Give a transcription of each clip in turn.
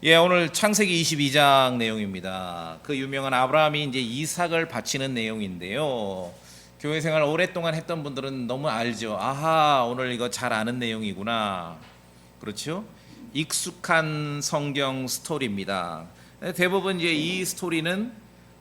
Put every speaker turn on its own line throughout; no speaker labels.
예, 오늘 창세기 22장 내용입니다. 그 유명한 아브라함이 이제 이삭을 바치는 내용인데요. 교회 생활 오랫동안 했던 분들은 너무 알죠. 아하, 오늘 이거 잘 아는 내용이구나. 그렇죠? 익숙한 성경 스토리입니다. 대부분 이제 이 스토리는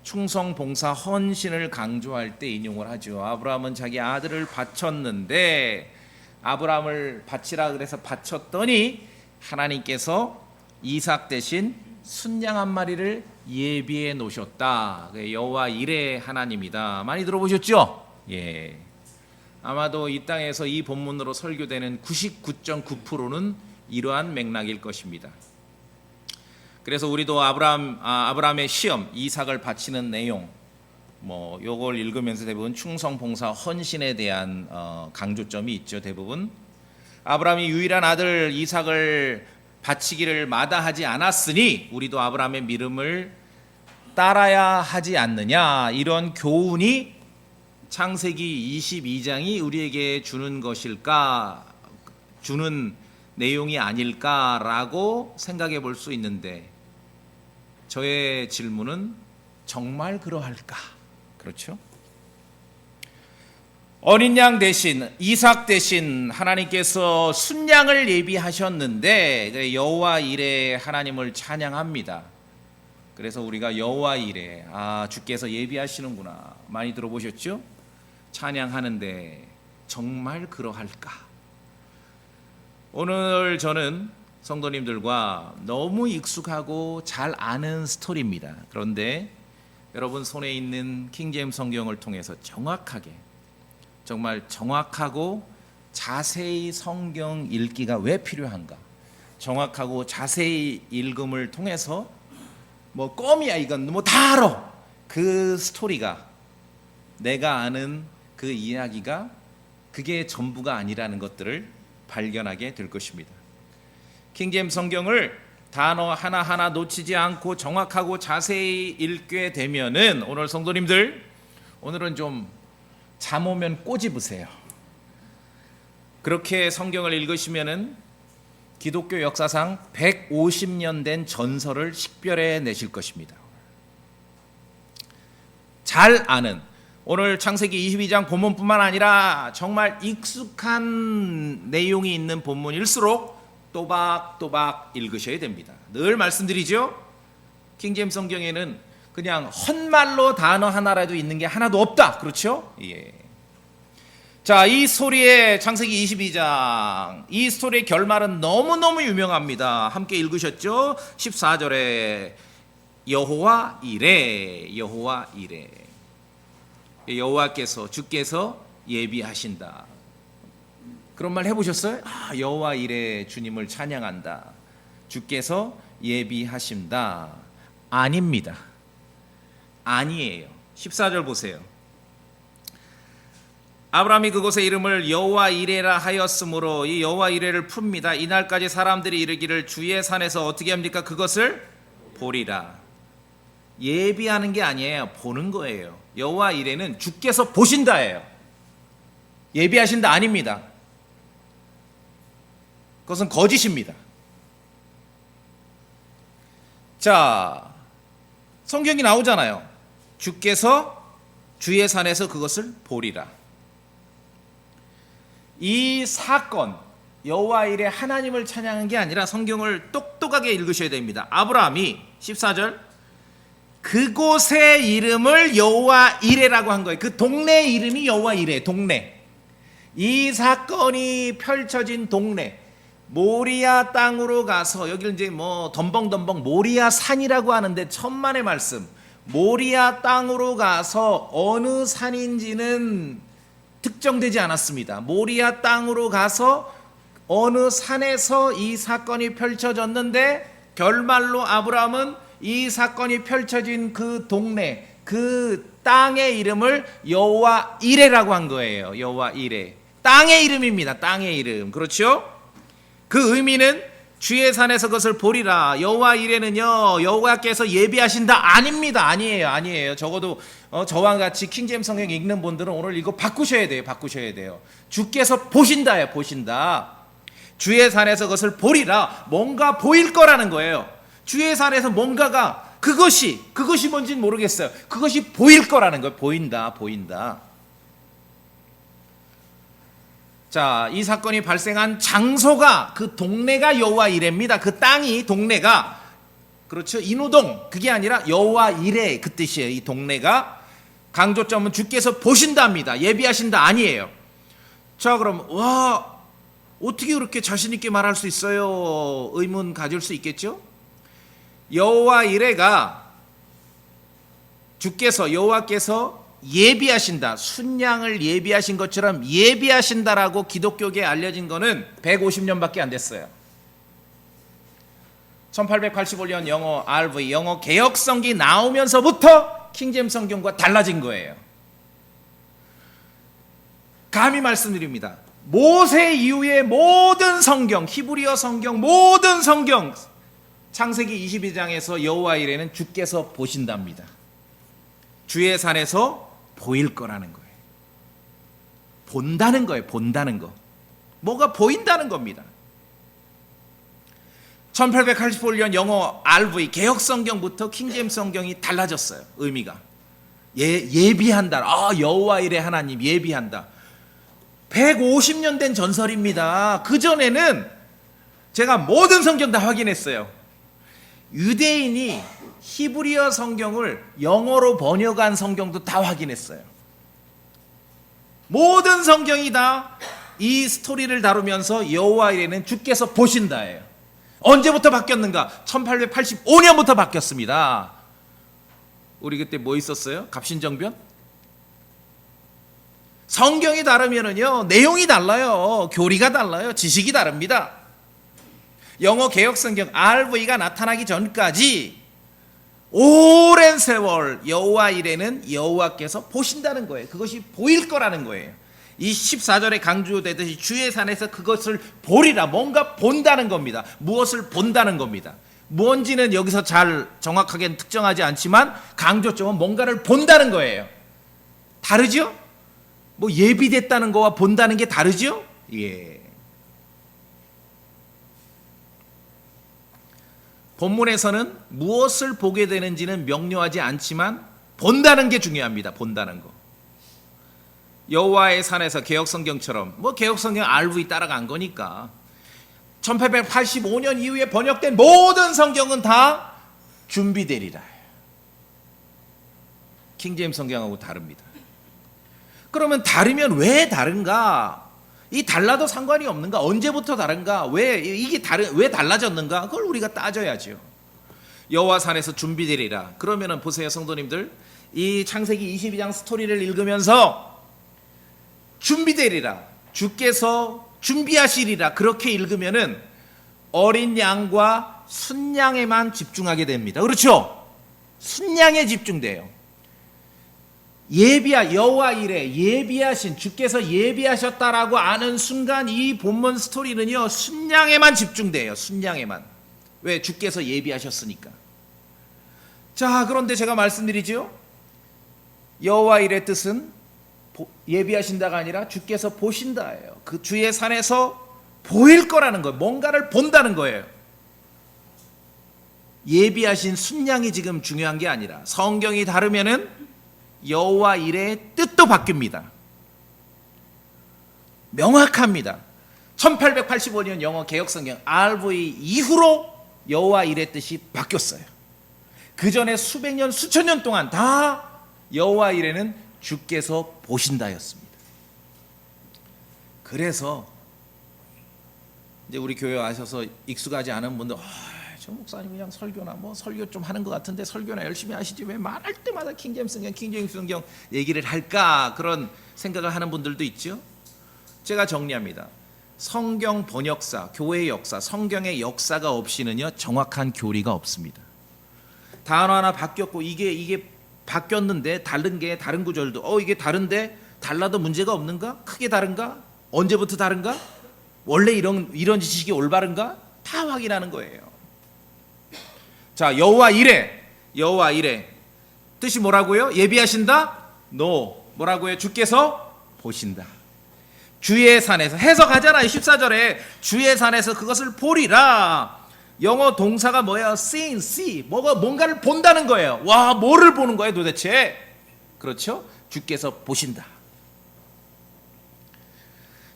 충성, 봉사, 헌신을 강조할 때 인용을 하죠. 아브라함은 자기 아들을 바쳤는데 아브라함을 바치라 그래서 바쳤더니 하나님께서 이삭 대신 순양 한 마리를 예비해 놓으셨다. 여호와 이레 하나님이다. 많이 들어보셨죠? 예. 아마도 이 땅에서 이 본문으로 설교되는 99.9%는 이러한 맥락일 것입니다. 그래서 우리도 아브라함의 시험, 이삭을 바치는 내용, 요걸 읽으면서 대부분 충성, 봉사, 헌신에 대한 강조점이 있죠. 대부분 아브라함이 유일한 아들 이삭을 바치기를 마다하지 않았으니 우리도 아브라함의 믿음을 따라야 하지 않느냐, 이런 교훈이 창세기 22장이 우리에게 주는 것일까, 주는 내용이 아닐까라고 생각해 볼 수 있는데, 저의 질문은 정말 그러할까? 그렇죠? 어린 양 대신, 이삭 대신 하나님께서 순양을 예비하셨는데 여호와 이레 하나님을 찬양합니다. 그래서 우리가 여호와 이레, 주께서 예비하시는구나, 많이 들어보셨죠? 찬양하는데 정말 그러할까? 오늘 저는 성도님들과 너무 익숙하고 잘 아는 스토리입니다. 그런데 여러분 손에 있는 킹제임스 성경을 통해서 정말 정확하고 자세히 성경 읽기가 왜 필요한가? 정확하고 자세히 읽음을 통해서 껌이야 이건 다 알아. 그 스토리가, 내가 아는 그 이야기가 그게 전부가 아니라는 것들을 발견하게 될 것입니다. 킹제임스 성경을 단어 하나하나 놓치지 않고 정확하고 자세히 읽게 되면은, 오늘 성도님들, 오늘은 좀 잠 오면 꼬집으세요. 그렇게 성경을 읽으시면은 기독교 역사상 150년 된 전설을 식별해 내실 것입니다. 잘 아는, 오늘 창세기 22장 본문뿐만 아니라 정말 익숙한 내용이 있는 본문일수록 또박또박 읽으셔야 됩니다. 늘 말씀드리죠. 킹제임스 성경에는 그냥 헛말로 단어 하나라도 있는 게 하나도 없다. 그렇죠? 예. 자, 이 스토리의 창세기 22장, 이 스토리의 결말은 너무너무 유명합니다. 함께 읽으셨죠? 14절에 여호와 이레, 여호와 이레. 여호와께서, 주께서 예비하신다. 그런 말 해보셨어요? 여호와 이레, 주님을 찬양한다. 주께서 예비하신다. 아닙니다. 아니에요. 14절 보세요. 아브라함이 그곳의 이름을 여호와 이레라 하였으므로 이 여호와 이레를 풉니다. 이날까지 사람들이 이르기를 주의 산에서 어떻게 합니까? 그것을 보리라. 예비하는 게 아니에요. 보는 거예요. 여호와 이레는 주께서 보신다예요. 예비하신다 아닙니다. 그것은 거짓입니다. 자, 성경이 나오잖아요. 주께서 주의 산에서 그것을 보리라. 이 사건, 여호와 이레 하나님을 찬양한 게 아니라 성경을 똑똑하게 읽으셔야 됩니다. 아브라함이 14절 그곳의 이름을 여호와 이레라고 한 거예요. 그 동네 이름이 여호와 이레, 동네. 이 사건이 펼쳐진 동네, 모리아 땅으로 가서, 여기를 이제 덤벙덤벙 모리아 산이라고 하는데, 천만의 말씀, 모리아 땅으로 가서 어느 산인지는 특정되지 않았습니다. 모리아 땅으로 가서 어느 산에서 이 사건이 펼쳐졌는데, 결말로 아브라함은 이 사건이 펼쳐진 그 동네, 그 땅의 이름을 여호와 이레라고 한 거예요. 여호와 이레, 땅의 이름입니다. 땅의 이름. 그렇죠? 그 의미는 주의 산에서 그것을 보리라. 여호와 이레는요, 여호와께서 예비하신다 아닙니다. 아니에요. 적어도 저와 같이 킹제임스 성경 읽는 분들은 오늘 이거 바꾸셔야 돼요. 주께서 보신다예요. 보신다. 주의 산에서 그것을 보리라. 뭔가 보일 거라는 거예요. 주의 산에서 뭔가가 그것이 뭔지는 모르겠어요. 그것이 보일 거라는 거예요. 보인다. 자, 이 사건이 발생한 장소가 그 동네가 여호와 이레입니다. 그 땅이 동네가 그렇죠. 인후동 그게 아니라 여호와 이레 그 뜻이에요. 이 동네가 강조점은 주께서 보신다입니다. 예비하신다 아니에요. 자, 그럼 와 어떻게 그렇게 자신 있게 말할 수 있어요? 의문 가질 수 있겠죠? 여호와 이레가 주께서 여호와께서 예비하신다. 순양을 예비하신 것처럼 예비하신다라고 기독교계에 알려진 거는 150년밖에 안 됐어요. 1885년 영어 RV 영어 개역성기 나오면서부터 킹제임스 성경과 달라진 거예요. 감히 말씀드립니다. 모세 이후의 모든 성경, 히브리어 성경, 모든 성경 창세기 22장에서 여호와 이레는 주께서 보신답니다. 주의 산에서 보일 거라는 거예요. 본다는 거예요. 본다는 거. 뭐가 보인다는 겁니다. 1885년 영어 RV 개역성경부터 킹제임스 성경이 달라졌어요. 의미가. 예비한다. 여호와 이레 하나님 예비한다. 150년 된 전설입니다. 그전에는 제가 모든 성경 다 확인했어요. 유대인이 히브리어 성경을 영어로 번역한 성경도 다 확인했어요. 모든 성경이 다 이 스토리를 다루면서 여호와 이레는 주께서 보신다예요. 언제부터 바뀌었는가? 1885년부터 바뀌었습니다. 우리 그때 뭐 있었어요? 갑신정변? 성경이 다르면은요 내용이 달라요. 교리가 달라요. 지식이 다릅니다. 영어 개역성경 RV가 나타나기 전까지 오랜 세월 여호와 이레는 여호와께서 보신다는 거예요. 그것이 보일 거라는 거예요. 이 14절에 강조되듯이 주의 산에서 그것을 보리라. 뭔가 본다는 겁니다. 무엇을 본다는 겁니다. 뭔지는 여기서 잘 정확하게 특정하지 않지만 강조점은 뭔가를 본다는 거예요. 다르죠? 뭐 예비됐다는 거와 본다는 게 다르죠? 예. 본문에서는 무엇을 보게 되는지는 명료하지 않지만 본다는 게 중요합니다. 본다는 거. 여호와의 산에서 개역성경처럼 뭐 개역성경 RV 따라간 거니까 1885년 이후에 번역된 모든 성경은 다 준비되리라. 킹제임스 성경하고 다릅니다. 그러면 다르면 왜 다른가? 이 달라도 상관이 없는가? 언제부터 다른가? 왜 달라졌는가? 그걸 우리가 따져야죠. 여호와 산에서 준비되리라. 그러면은 보세요, 성도님들. 이 창세기 22장 스토리를 읽으면서 준비되리라. 주께서 준비하시리라. 그렇게 읽으면은 어린 양과 순양에만 집중하게 됩니다. 그렇죠? 순양에 집중돼요. 여호와 이레 예비하신 주께서 예비하셨다라고 아는 순간 이 본문 스토리는요 순양에만 집중돼요. 순양에만. 왜? 주께서 예비하셨으니까. 자, 그런데 제가 말씀드리죠. 여호와 이레 뜻은 예비하신다가 아니라 주께서 보신다예요. 그 주의 산에서 보일 거라는 거예요. 뭔가를 본다는 거예요. 예비하신 순양이 지금 중요한 게 아니라 성경이 다르면은 여호와 이레의 뜻도 바뀝니다. 명확합니다. 1885년 영어 개역성경 RV 이후로 여호와 이레 뜻이 바뀌었어요. 그 전에 수백 년 수천 년 동안 다 여호와 이레는 주께서 보신다였습니다. 그래서 이제 우리 교회 와셔서 익숙하지 않은 분들 저 목사님 그냥 설교나 뭐 설교 좀 하는 것 같은데 설교나 열심히 하시지 왜 말할 때마다 킹제임스 성경 얘기를 할까? 그런 생각을 하는 분들도 있죠. 제가 정리합니다. 성경 번역사, 교회의 역사, 성경의 역사가 없이는요 정확한 교리가 없습니다. 단어 하나 바뀌었고 이게 바뀌었는데 다른 구절도 이게 다른데 달라도 문제가 없는가? 크게 다른가? 언제부터 다른가? 원래 이런 지식이 올바른가? 다 확인하는 거예요. 자, 여호와 이레 뜻이 뭐라고요? 예비하신다? 뭐라고요? 주께서 보신다. 주의 산에서 해석하잖아요. 14절에 주의 산에서 그것을 보리라. 영어 동사가 뭐야? seeing, see. 뭔가를 본다는 거예요. 와, 뭐를 보는 거예요 도대체? 그렇죠? 주께서 보신다.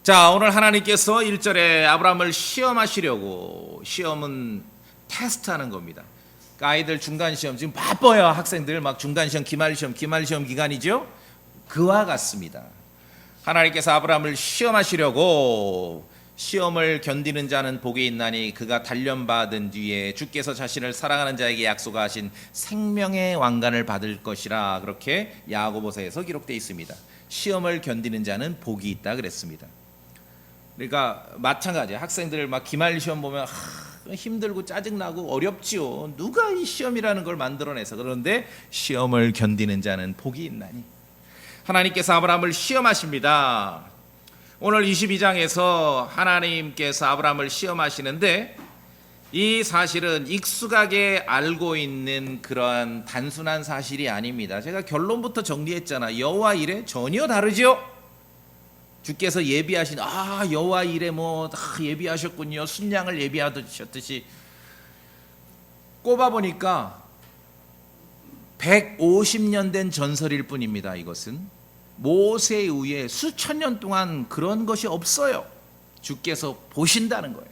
자, 오늘 하나님께서 1절에 아브라함을 시험하시려고, 시험은 테스트하는 겁니다. 그러니까 아이들 중간시험 지금 바빠요. 학생들 막 중간시험, 기말시험 기간이죠. 그와 같습니다. 하나님께서 아브라함을 시험하시려고, 시험을 견디는 자는 복이 있나니 그가 단련받은 뒤에 주께서 자신을 사랑하는 자에게 약속하신 생명의 왕관을 받을 것이라, 그렇게 야고보서에서 기록되어 있습니다. 시험을 견디는 자는 복이 있다 그랬습니다. 그러니까 마찬가지예요. 학생들 막 기말 시험 보면 힘들고 짜증나고 어렵지요. 누가 이 시험이라는 걸 만들어내서. 그런데 시험을 견디는 자는 복이 있나니. 하나님께서 아브라함을 시험하십니다. 오늘 22장에서 하나님께서 아브라함을 시험하시는데, 이 사실은 익숙하게 알고 있는 그러한 단순한 사실이 아닙니다. 제가 결론부터 정리했잖아. 여호와 일에 전혀 다르죠. 주께서 예비하신, 여호와 일에 예비하셨군요. 순양을 예비하셨듯이. 꼽아보니까 150년 된 전설일 뿐입니다. 이것은 모세 이후에 수천 년 동안 그런 것이 없어요. 주께서 보신다는 거예요.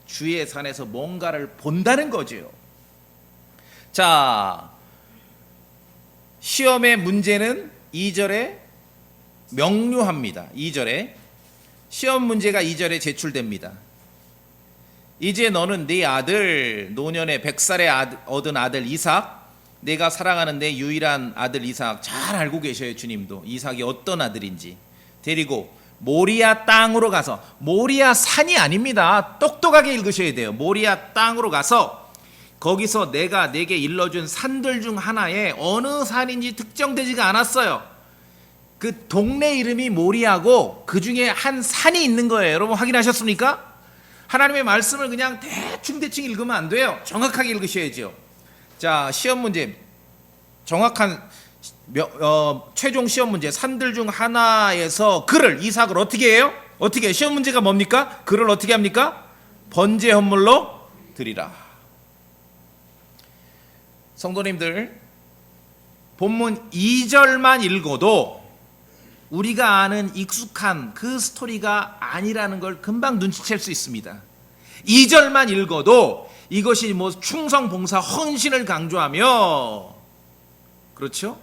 주의 산에서 뭔가를 본다는 거죠. 자, 시험의 문제는 2절에 명료합니다. 2절에 시험 문제가 2절에 제출됩니다. 이제 너는 네 아들, 노년에 100살에 얻은 아들 이삭, 내가 사랑하는 내 유일한 아들 이삭, 잘 알고 계셔요. 주님도 이삭이 어떤 아들인지 데리고 모리아 땅으로 가서, 모리아 산이 아닙니다. 똑똑하게 읽으셔야 돼요. 모리아 땅으로 가서 거기서 내가 내게 일러준 산들 중 하나에, 어느 산인지 특정되지가 않았어요. 그 동네 이름이 모리아고 그 중에 한 산이 있는 거예요. 여러분 확인하셨습니까? 하나님의 말씀을 그냥 대충 읽으면 안 돼요. 정확하게 읽으셔야죠. 자, 시험 문제, 정확한 최종 시험 문제, 산들 중 하나에서 이삭을 어떻게 해요? 어떻게 해요? 시험 문제가 뭡니까? 그를 어떻게 합니까? 번제 헌물로 드리라. 성도님들, 본문 2절만 읽어도 우리가 아는 익숙한 그 스토리가 아니라는 걸 금방 눈치챌 수 있습니다. 2절만 읽어도 이것이 충성, 봉사, 헌신을 강조하며, 그렇죠?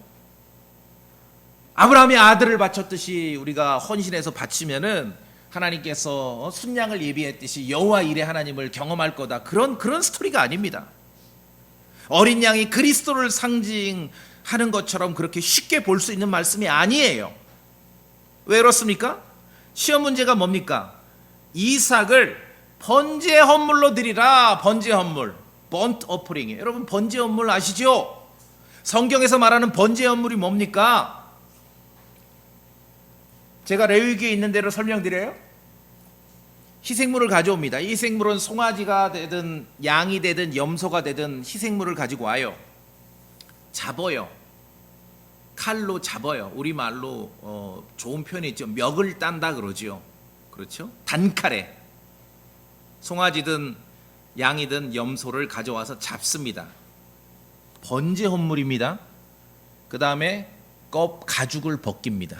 아브라함이 아들을 바쳤듯이 우리가 헌신해서 바치면은 하나님께서 순양을 예비했듯이 여호와 일의 하나님을 경험할 거다. 그런 스토리가 아닙니다. 어린 양이 그리스도를 상징하는 것처럼 그렇게 쉽게 볼 수 있는 말씀이 아니에요. 왜 그렇습니까? 시험 문제가 뭡니까? 이삭을 번제 헌물로 드리라. 번제 헌물, 번트 어퍼링이에요. 여러분 번제 헌물 아시죠? 성경에서 말하는 번제 헌물이 뭡니까? 제가 레위기에 있는 대로 설명드려요. 희생물을 가져옵니다. 이 희생물은 송아지가 되든 양이 되든 염소가 되든 희생물을 가지고 와요. 잡아요. 칼로 잡아요. 우리말로 좋은 표현이 있죠. 멱을 딴다 그러죠. 그렇죠? 단칼에 송아지든 양이든 염소를 가져와서 잡습니다. 번제 헌물입니다. 그 다음에 가죽을 벗깁니다.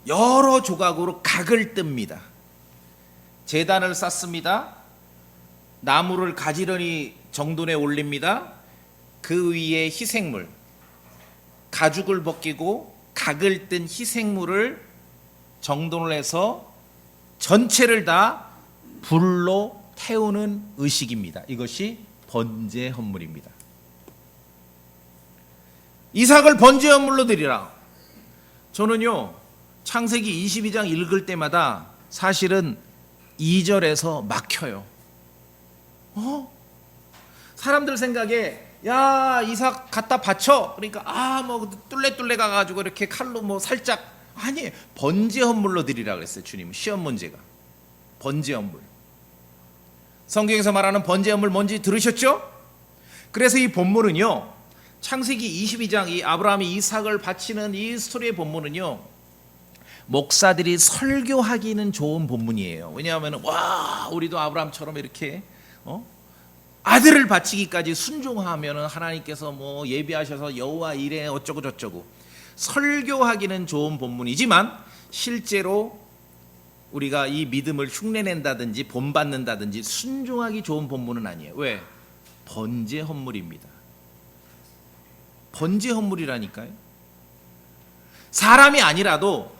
여러 조각으로 각을 뜹니다. 제단을 쌓습니다. 나무를 가지런히 정돈에 올립니다. 그 위에 희생물, 가죽을 벗기고 각을 뜬 희생물을 정돈을 해서 전체를 다 불로 태우는 의식입니다. 이것이 번제 헌물입니다. 이삭을 번제 헌물로 드리라. 저는요, 창세기 22장 읽을 때마다 사실은 2절에서 막혀요. 사람들 생각에 야, 이삭 갖다 바쳐. 그러니까 뚫레 가가지고 이렇게 칼로 살짝, 아니, 번제 헌물로 드리라 그랬어요. 주님은 시험 문제가 번제 헌물. 성경에서 말하는 번제 헌물 뭔지 들으셨죠? 그래서 이 본문은요, 창세기 22장 이 아브라함이 이삭을 바치는 이 스토리의 본문은요, 목사들이 설교하기는 좋은 본문이에요. 왜냐하면 와 우리도 아브라함처럼 이렇게 아들을 바치기까지 순종하면은 하나님께서 뭐 예비하셔서 여호와 이레 어쩌고 저쩌고 설교하기는 좋은 본문이지만 실제로 우리가 이 믿음을 흉내낸다든지 본받는다든지 순종하기 좋은 본문은 아니에요. 왜? 번제 헌물입니다. 번제 헌물이라니까요. 사람이 아니라도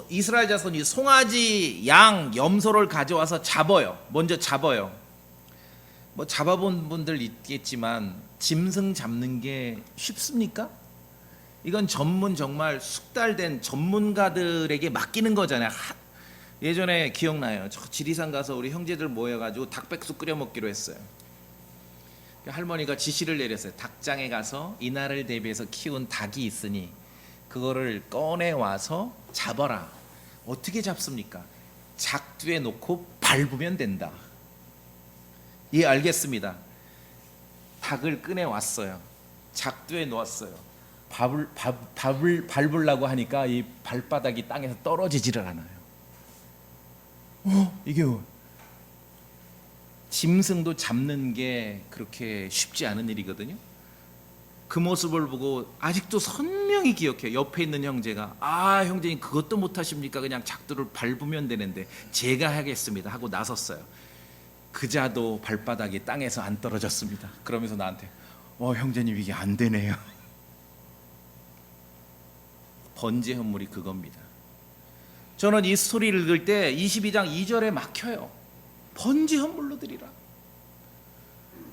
이스라엘 자손이 송아지, 양, 염소를 가져와서 잡아요. 먼저 잡아요. 뭐 잡아본 분들 있겠지만 짐승 잡는 게 쉽습니까? 이건 정말 숙달된 전문가들에게 맡기는 거잖아요. 예전에 기억나요. 저 지리산 가서 우리 형제들 모여가지고 닭백숙 끓여 먹기로 했어요. 할머니가 지시를 내렸어요. 닭장에 가서 이날을 대비해서 키운 닭이 있으니 그거를 꺼내 와서 잡아라. 어떻게 잡습니까? 작두에 놓고 밟으면 된다. 예, 알겠습니다. 닭을 꺼내 왔어요. 작두에 놓았어요. 밟으려고 하니까 이 발바닥이 땅에서 떨어지지를 않아요. 이게 짐승도 잡는 게 그렇게 쉽지 않은 일이거든요. 그 모습을 보고 아직도 선명히 기억해요. 옆에 있는 형제가 형제님 그것도 못하십니까? 그냥 작두를 밟으면 되는데 제가 하겠습니다 하고 나섰어요. 그자도 발바닥이 땅에서 안 떨어졌습니다. 그러면서 나한테 형제님 이게 안 되네요. 번제 헌물이 그겁니다. 저는 이 스토리를 읽을 때 22장 2절에 막혀요. 번제 헌물로 드리라.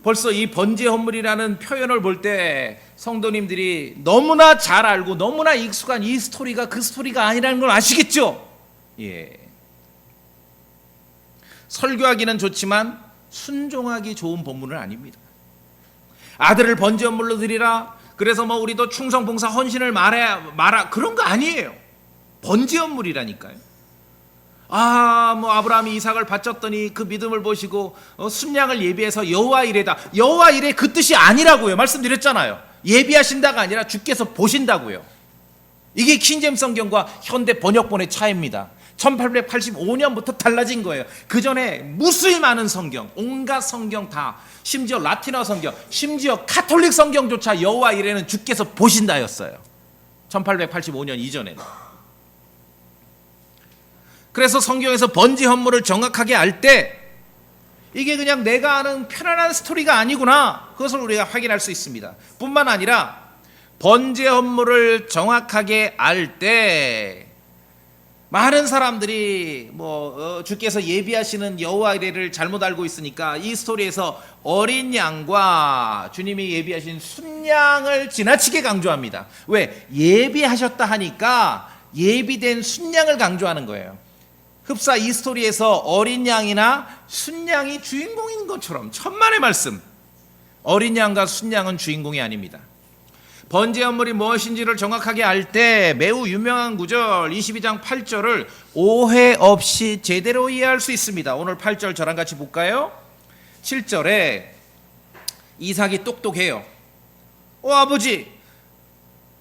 벌써 이 번제 헌물이라는 표현을 볼 때 성도님들이 너무나 잘 알고 너무나 익숙한 이 스토리가 그 스토리가 아니라는 걸 아시겠죠? 예. 설교하기는 좋지만 순종하기 좋은 본문은 아닙니다. 아들을 번제 헌물로 드리라. 그래서 뭐 우리도 충성 봉사 헌신을 말아 그런 거 아니에요. 번제 헌물이라니까요. 뭐 아브라함이 이삭을 바쳤더니 그 믿음을 보시고 순양을 예비해서 여호와 이레다. 여호와 이레 그 뜻이 아니라고요. 말씀드렸잖아요. 예비하신다가 아니라 주께서 보신다고요. 이게 킹제임스 성경과 현대 번역본의 차이입니다. 1885년부터 달라진 거예요. 그 전에 무수히 많은 성경, 온갖 성경 다, 심지어 라틴어 성경, 심지어 카톨릭 성경조차 여호와 이레는 주께서 보신다였어요. 1885년 이전에는. 그래서 성경에서 번제 헌물을 정확하게 알 때 이게 그냥 내가 아는 편안한 스토리가 아니구나, 그것을 우리가 확인할 수 있습니다. 뿐만 아니라 번제 헌물을 정확하게 알 때 많은 사람들이 주께서 예비하시는 여호와 이레를 잘못 알고 있으니까 이 스토리에서 어린 양과 주님이 예비하신 순양을 지나치게 강조합니다. 왜? 예비하셨다 하니까 예비된 순양을 강조하는 거예요. 흡사 이 스토리에서 어린 양이나 순양이 주인공인 것처럼 천만의 말씀. 어린 양과 순양은 주인공이 아닙니다. 번제 헌물이 무엇인지를 정확하게 알 때 매우 유명한 구절 22장 8절을 오해 없이 제대로 이해할 수 있습니다. 오늘 8절 저랑 같이 볼까요? 7절에 이삭이 똑똑해요. 아버지,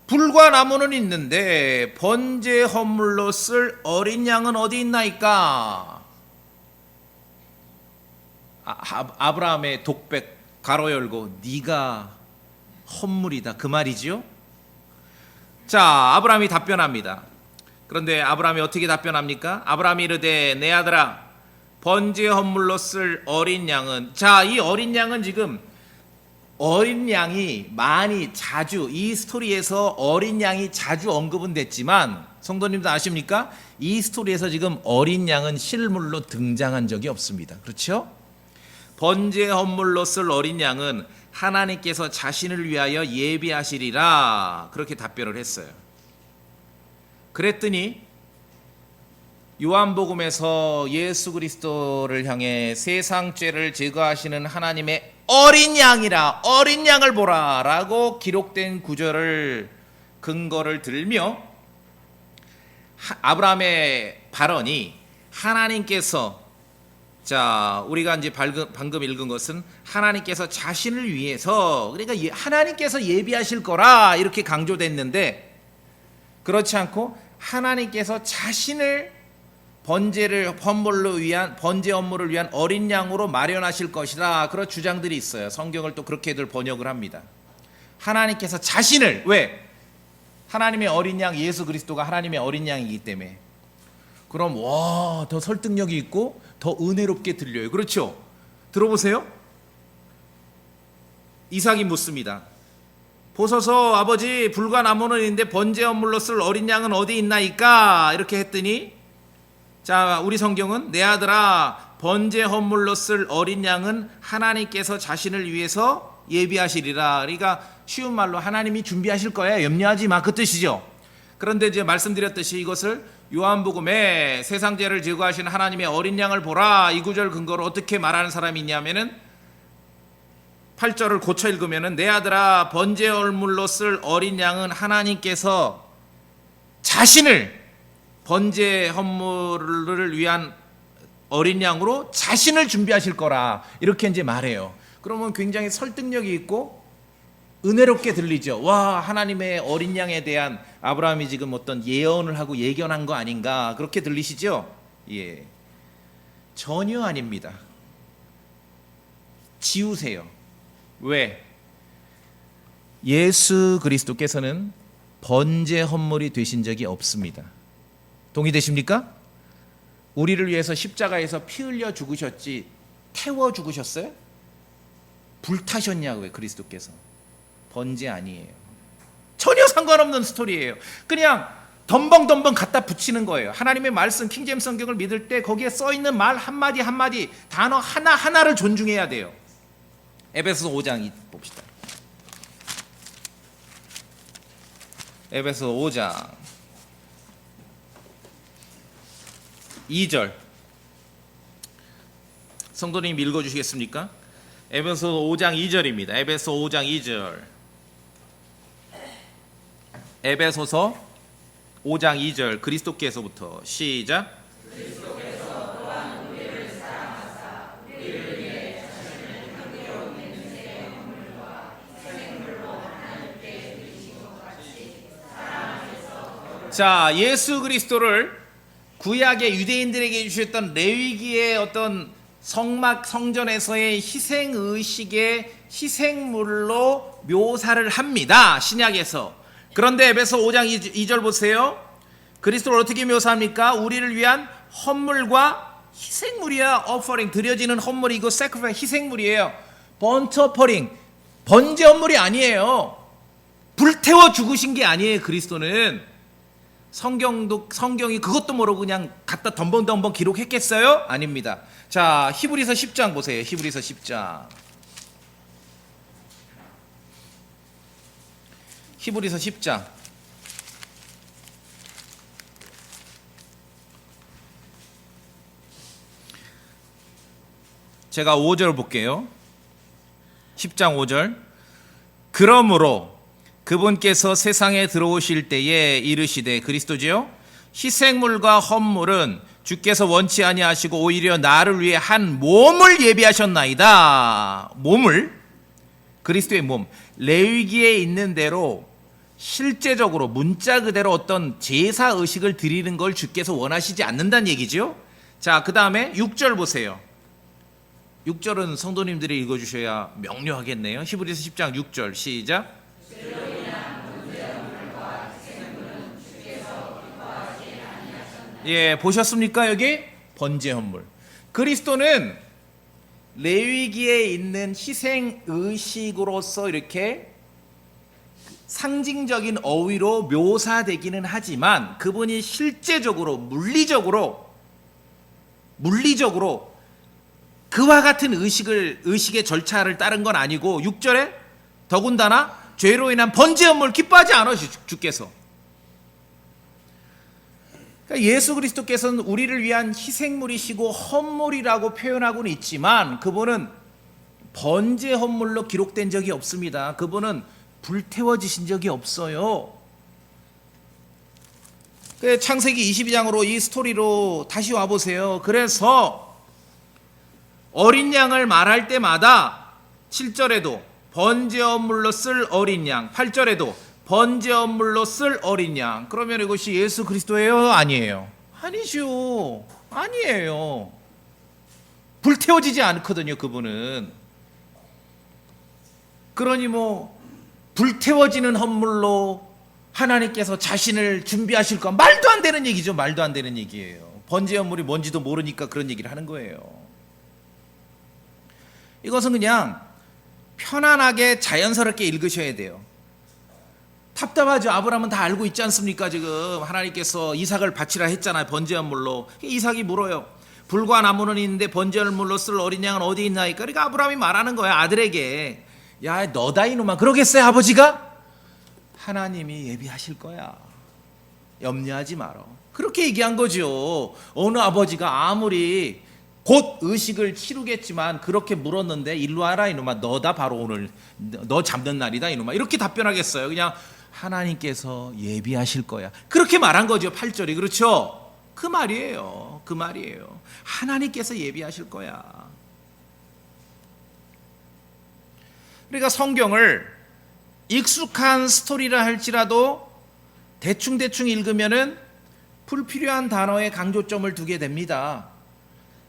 불과 나무는 있는데 번제 헌물로 쓸 어린 양은 어디 있나이까? 아브라함의 독백 가로 열고 네가 헌물이다, 그 말이지요. 자, 아브라함이 답변합니다. 그런데 아브라함이 어떻게 답변합니까? 아브라함이 이르되 내 아들아, 번제 헌물로 쓸 어린 양은, 자, 이 어린 양은 지금 어린 양이 자주 이 스토리에서 어린 양이 자주 언급은 됐지만 성도님도 아십니까? 이 스토리에서 지금 어린 양은 실물로 등장한 적이 없습니다. 그렇죠? 번제 헌물로 쓸 어린 양은 하나님께서 자신을 위하여 예비하시리라, 그렇게 답변을 했어요. 그랬더니 요한복음에서 예수 그리스도를 향해 세상 죄를 제거하시는 하나님의 어린 양이라, 어린 양을 보라 라고 기록된 구절을 근거를 들며 아브라함의 발언이 하나님께서, 자, 우리가 이제 방금 읽은 것은 하나님께서 자신을 위해서, 그러니까 하나님께서 예비하실 거라 이렇게 강조됐는데, 그렇지 않고 하나님께서 자신을 번제 업무를 위한 어린 양으로 마련하실 것이다. 그런 주장들이 있어요. 성경을 또 그렇게들 번역을 합니다. 하나님께서 자신을, 왜? 하나님의 어린 양 예수 그리스도가 하나님의 어린 양이기 때문에. 그럼 더 설득력이 있고 더 은혜롭게 들려요. 그렇죠? 들어보세요. 이삭이 묻습니다. 보소서 아버지, 불과 나무는 있는데 번제 업물로 쓸 어린 양은 어디 있나이까? 이렇게 했더니, 자, 우리 성경은 내 아들아, 번제 헌물로 쓸 어린 양은 하나님께서 자신을 위해서 예비하시리라. 그러니까 쉬운 말로 하나님이 준비하실 거야, 염려하지 마, 그 뜻이죠. 그런데 이제 말씀드렸듯이 이것을 요한복음에 세상 죄를 제거하시는 하나님의 어린 양을 보라, 이 구절 근거로 어떻게 말하는 사람이 있냐면은 8절을 고쳐 읽으면은 내 아들아, 번제 헌물로 쓸 어린 양은 하나님께서 자신을 번제 헌물을 위한 어린 양으로 자신을 준비하실 거라, 이렇게 이제 말해요. 그러면 굉장히 설득력이 있고 은혜롭게 들리죠. 와, 하나님의 어린 양에 대한 아브라함이 지금 어떤 예언을 하고 예견한 거 아닌가, 그렇게 들리시죠? 예, 전혀 아닙니다. 지우세요. 왜? 예수 그리스도께서는 번제 헌물이 되신 적이 없습니다. 동의되십니까? 우리를 위해서 십자가에서 피 흘려 죽으셨지 태워 죽으셨어요? 불타셨냐고요. 그리스도께서. 번제 아니에요. 전혀 상관없는 스토리예요. 그냥 덤벙덤벙 갖다 붙이는 거예요. 하나님의 말씀, 킹제임스 성경을 믿을 때 거기에 써있는 말 한마디 한마디, 단어 하나하나를 존중해야 돼요. 에베소서 5장 봅시다. 에베소서 5장 2절 성도님 읽어주시겠습니까? 에베소서 5장 2절입니다. 에베소 5장 2절. 에베소서 5장 2절 그리스도께서부터 시작.
그리스도께서 또한 우리를 사랑하사 우리를 위해 자신을 향기로 있는 새 헌물과 생물로 하나님께 드리신 것 같이 사랑하셔서.
자, 예수 그리스도를 구약의 유대인들에게 주셨던 레위기의 어떤 성전에서의 희생 의식의 희생물로 묘사를 합니다. 신약에서. 그런데 에베소 5장 2절 보세요. 그리스도를 어떻게 묘사합니까? 우리를 위한 헌물과 희생물이야. offering, 드려지는 헌물이고 sacrifice, 희생물이에요. burnt offering, 번제 헌물이 아니에요. 불태워 죽으신 게 아니에요. 그리스도는. 성경이 그것도 모르고 그냥 갖다 덤벙덤벙 기록했겠어요? 아닙니다. 자, 히브리서 10장 보세요. 히브리서 10장. 히브리서 10장. 제가 5절 볼게요. 10장 5절. 그러므로 그분께서 세상에 들어오실 때에 이르시되, 그리스도지요, 희생물과 헌물은 주께서 원치 아니하시고 오히려 나를 위해 한 몸을 예비하셨나이다. 몸을, 그리스도의 몸, 레위기에 있는 대로 실제적으로 문자 그대로 어떤 제사 의식을 드리는 걸 주께서 원하시지 않는다는 얘기죠. 자, 그 다음에 6절 보세요. 6절은 성도님들이 읽어주셔야 명료하겠네요. 히브리서 10장 6절 시작. 예, 보셨습니까? 여기 번제 헌물. 그리스도는 레위기에 있는 희생 의식으로서 이렇게 상징적인 어휘로 묘사되기는 하지만 그분이 실제적으로 물리적으로 그와 같은 의식의 절차를 따른 건 아니고, 6절에 더군다나 죄로 인한 번제 헌물 기뻐하지 않아 주께서. 그러니까 예수 그리스도께서는 우리를 위한 희생물이시고 헌물이라고 표현하고는 있지만 그분은 번제 헌물로 기록된 적이 없습니다. 그분은 불태워지신 적이 없어요. 창세기 22장으로 이 스토리로 다시 와보세요. 그래서 어린 양을 말할 때마다 7절에도 번제 헌물로 쓸 어린 양, 8절에도 번제 헌물로 쓸 어린 양. 그러면 이것이 예수 그리스도예요? 아니에요? 아니죠. 아니에요. 불태워지지 않거든요, 그분은. 그러니 뭐 불태워지는 헌물로 하나님께서 자신을 준비하실 거, 말도 안 되는 얘기죠. 말도 안 되는 얘기예요. 번제 헌물이 뭔지도 모르니까 그런 얘기를 하는 거예요. 이것은 그냥 편안하게 자연스럽게 읽으셔야 돼요. 답답하죠. 아브라함은 다 알고 있지 않습니까? 지금 하나님께서 이삭을 바치라 했잖아요. 번제 헌물로. 이삭이 물어요. 불과 나무는 있는데 번제 헌물로 쓸 어린 양은 어디 있나이까? 그러니까 아브라함이 말하는 거야, 아들에게. 야, 너다 이놈아. 그러겠어요, 아버지가? 하나님이 예비하실 거야. 염려하지 마라. 그렇게 얘기한 거죠. 어느 아버지가 아무리 곧 의식을 치르겠지만 그렇게 물었는데, 일로 와라 이놈아. 너다, 바로 오늘 너 잡는 날이다 이놈아. 이렇게 답변하겠어요? 그냥 하나님께서 예비하실 거야. 그렇게 말한 거죠. 8절이. 그렇죠? 그 말이에요. 그 말이에요. 하나님께서 예비하실 거야. 그러니까 성경을 익숙한 스토리라 할지라도 대충대충 읽으면은 불필요한 단어에 강조점을 두게 됩니다.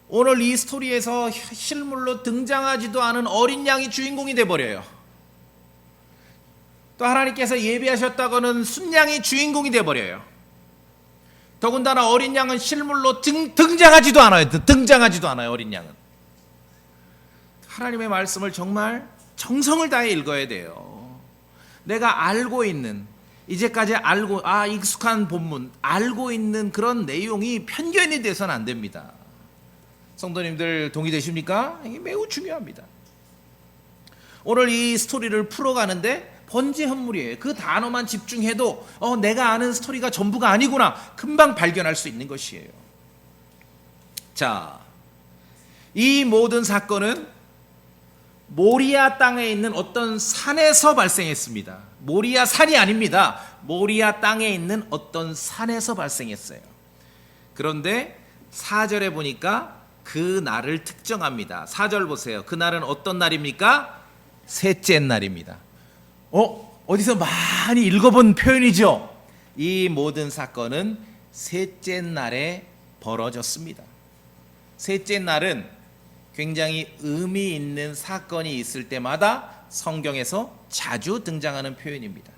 오늘 이 스토리에서 실물로 등장하지도 않은 어린 양이 주인공이 돼버려요. 또 하나님께서 예비하셨다고는 순양이 주인공이 돼버려요. 더군다나 어린 양은 실물로 등장하지도 않아요. 등장하지도 않아요, 어린 양은. 하나님의 말씀을 정말 정성을 다해 읽어야 돼요. 내가 알고 있는, 이제까지 알고, 익숙한 본문, 알고 있는 그런 내용이 편견이 돼서는 안 됩니다. 성도님들 동의되십니까? 이게 매우 중요합니다. 오늘 이 스토리를 풀어가는데 번제 헌물이에요. 그 단어만 집중해도 내가 아는 스토리가 전부가 아니구나, 금방 발견할 수 있는 것이에요. 자, 이 모든 사건은 모리아 땅에 있는 어떤 산에서 발생했습니다. 모리아 산이 아닙니다. 모리아 땅에 있는 어떤 산에서 발생했어요. 그런데 4절에 보니까 그 날을 특정합니다. 4절 보세요. 그 날은 어떤 날입니까? 셋째 날입니다. 어디서 많이 읽어본 표현이죠. 이 모든 사건은 셋째 날에 벌어졌습니다. 셋째 날은 굉장히 의미 있는 사건이 있을 때마다 성경에서 자주 등장하는 표현입니다.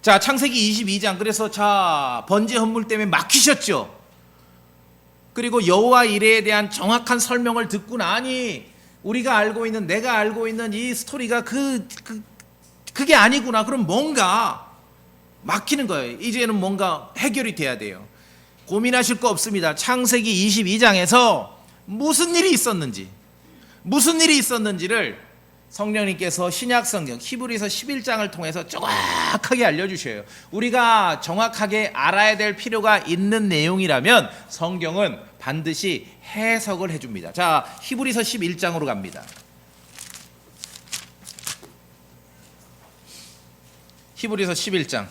자, 창세기 22장. 그래서 번제 헌물 때문에 막히셨죠. 그리고 여호와 이레에 대한 정확한 설명을 듣고 나니 우리가 알고 있는, 내가 알고 있는 이 스토리가 그게 아니구나. 그럼 뭔가 막히는 거예요. 이제는 뭔가 해결이 돼야 돼요. 고민하실 거 없습니다. 창세기 22장에서 무슨 일이 있었는지를 성령님께서 신약성경 히브리서 11장을 통해서 정확하게 알려주셔요. 우리가 정확하게 알아야 될 필요가 있는 내용이라면 성경은 반드시 해석을 해줍니다. 자, 히브리서 11장으로 갑니다. 히브리서 11장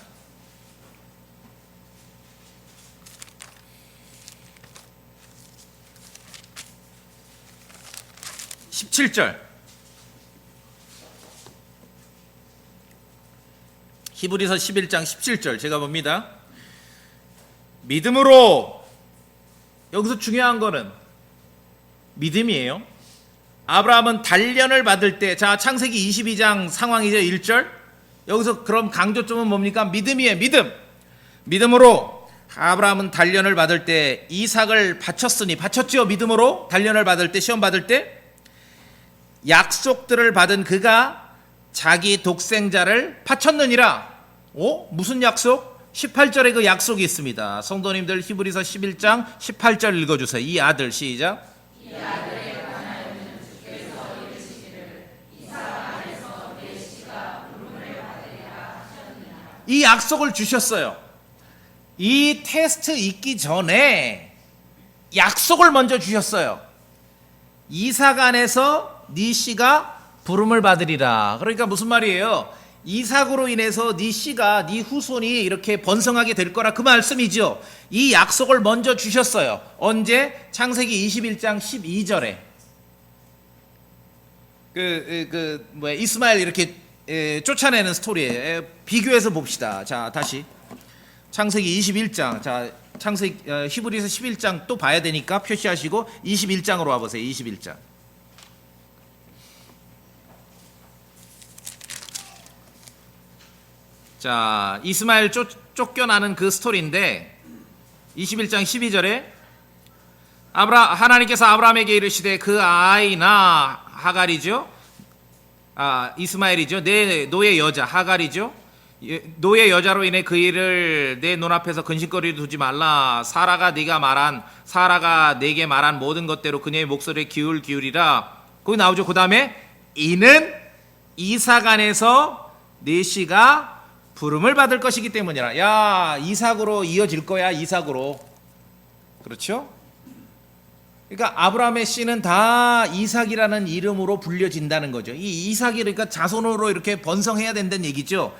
17절. 히브리서 11장 17절 제가 봅니다. 믿음으로, 여기서 중요한 거는 믿음이에요. 아브라함은 단련을 받을 때, 자, 창세기 22장 상황이죠. 1절. 여기서 그럼 강조점은 뭡니까? 믿음이에요. 믿음으로 아브라함은 단련을 받을 때 이삭을 바쳤죠. 믿음으로 단련을 받을 때, 시험 받을 때 약속들을 받은 그가 자기 독생자를 바쳤느니라. 무슨 약속? 18절에 그 약속이 있습니다. 성도님들 히브리서 11장 18절 읽어주세요. 이 아들, 시작. 이 아들의 하나님은 주께서 이르시기를 이삭 안에서 내 씨가 부름을 받으리라 하셨느니라. 이 약속을 주셨어요. 이 테스트 있기 전에 약속을 먼저 주셨어요. 이삭 안에서 네 씨가 부름을 받으리라. 그러니까 무슨 말이에요? 이삭으로 인해서 네 씨가, 네 후손이 이렇게 번성하게 될 거라, 그 말씀이죠. 이 약속을 먼저 주셨어요. 언제? 창세기 21장 12절에 이스마엘 이렇게 쫓아내는 스토리에 비교해서 봅시다. 자, 다시 창세기 21장. 자, 히브리서 11장 또 봐야 되니까 표시하시고 21장으로 와 보세요. 21장. 자, 이스마엘 쫓겨나는 그 스토리인데 21장 12절에 하나님께서 아브라함에게 이르시되 그 아이나 하갈이죠. 이스마엘이죠. 내 노예 여자 하갈이죠. 노예 여자로 인해 그 일을 내 눈앞에서 근심거리를 두지 말라. 사라가 내게 말한 모든 것대로 그녀의 목소리에 기울이라. 거기 나오죠. 그 다음에 이는 이삭 안에서 네 씨가 부름을 받을 것이기 때문이라. 야, 이삭으로 이어질 거야. 이삭으로. 그렇죠? 그러니까 아브라함의 씨는 다 이삭이라는 이름으로 불려진다는 거죠. 이 이삭이 그러니까 자손으로 이렇게 번성해야 된다는 얘기죠.